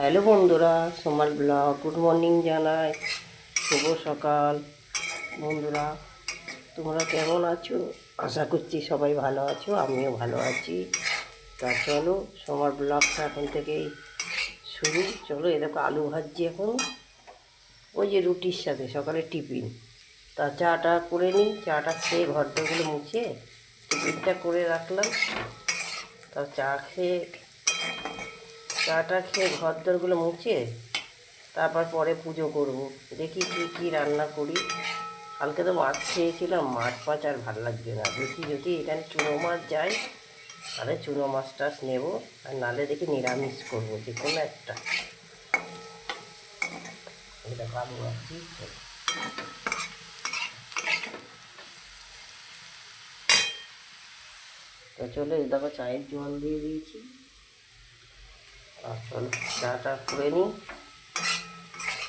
Hello বন্ধুরা, সোমার blog good morning জানাই। শুভ সকাল বন্ধুরা, তোমরা কেমন আছো? আশা করছি সবাই ভালো আছো, আমিও ভালো আছি। তা চলো সোমার ব্লগটা এখন থেকেই শুরু। চলো, এরকম আলু ভাজছি এখন, ওই যে রুটির সাথে সকালে টিফিন। তা চাটা করে নিই, চাটা খেয়ে ঘরটাগুলো মুছে টিফিনটা করে রাখলাম। তা চাটা খেয়ে ঘর দরগুলো মুছে তারপর পরে পুজো করব। দেখি কী কী রান্না করি। কালকে তো মাছ খেয়েছিলাম, মাছ ফাছ আর ভালো লাগবে না। দেখি যদি এখানে চুনো মাছ যায় তাহলে চুনো মাছ টাছ নেবো, আর নাহলে দেখি নিরামিষ করবো যে কোনো একটা। এটা ভালো আছি। তো চলো, এই দেখো চায়ের জল দিয়ে দিয়েছি। আর চলো চাটা করে নিই,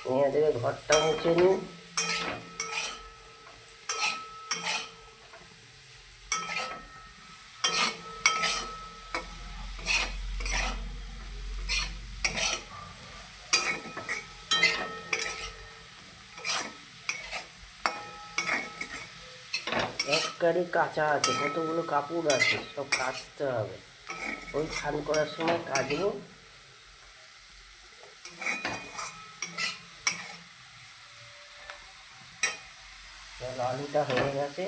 নিয়ে দেবে ঘরটা মুছে নিই। এক গাড়ি কাঁচা আছে, কতগুলো কাপড় আছে, সব কাচতে হবে। ওই স্নান করার সময় কাচবো। আলুটা হয়ে গেছে।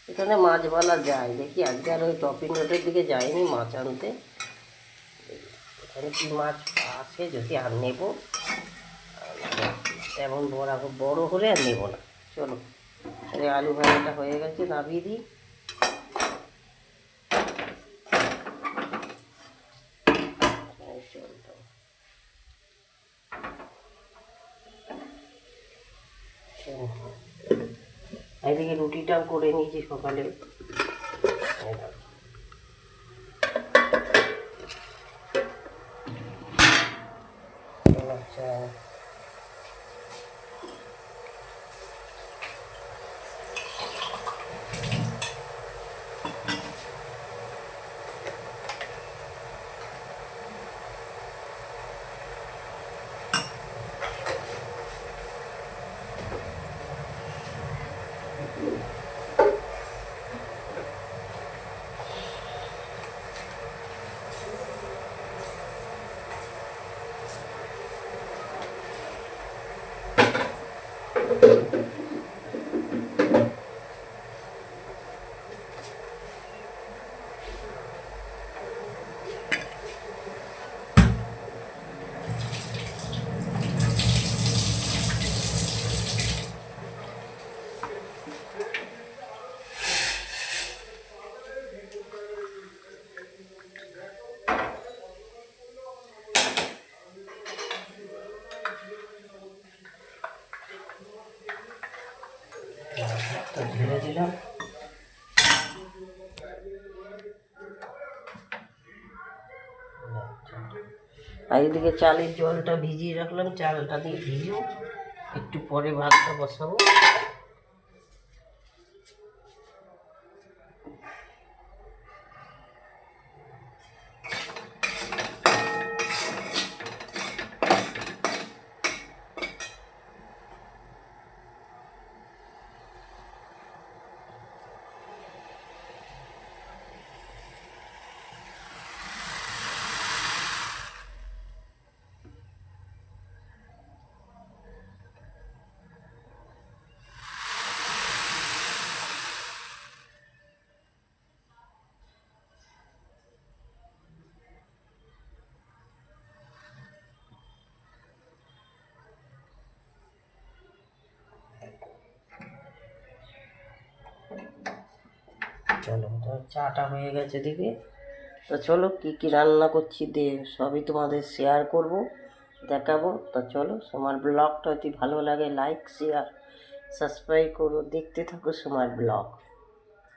এখানে মাছওয়ালা যায়, দেখি আজকে আর ওই টপিং রোডের দিকে যায়নি মাছ আনতে। এখানে কি মাছ আছে, যদি আর নেবো। তেমন বড় হলে আর নেবো না। চলো, আলু ভাজাটা হয়ে গেছে, নামিয়ে দিই। এদিকে রুটিটাও করে নিয়েছি সকালে। আচ্ছা, ঢেলে দিলাম। আর এদিকে চালের জলটা ভিজিয়ে রাখলাম, চালটা দিয়ে ভিজুক, একটু পরে ভাতটা বসাবো। চলো, তো চাটা হয়ে গেছে দিকে। তো চলো, কী কী রান্না করছি সবই তোমাদের শেয়ার করব, দেখাবো। তো চলো, তোমার ব্লগটা যদি ভালো লাগে লাইক শেয়ার সাবস্ক্রাইব করো, দেখতে থাকো তোমার ব্লগ।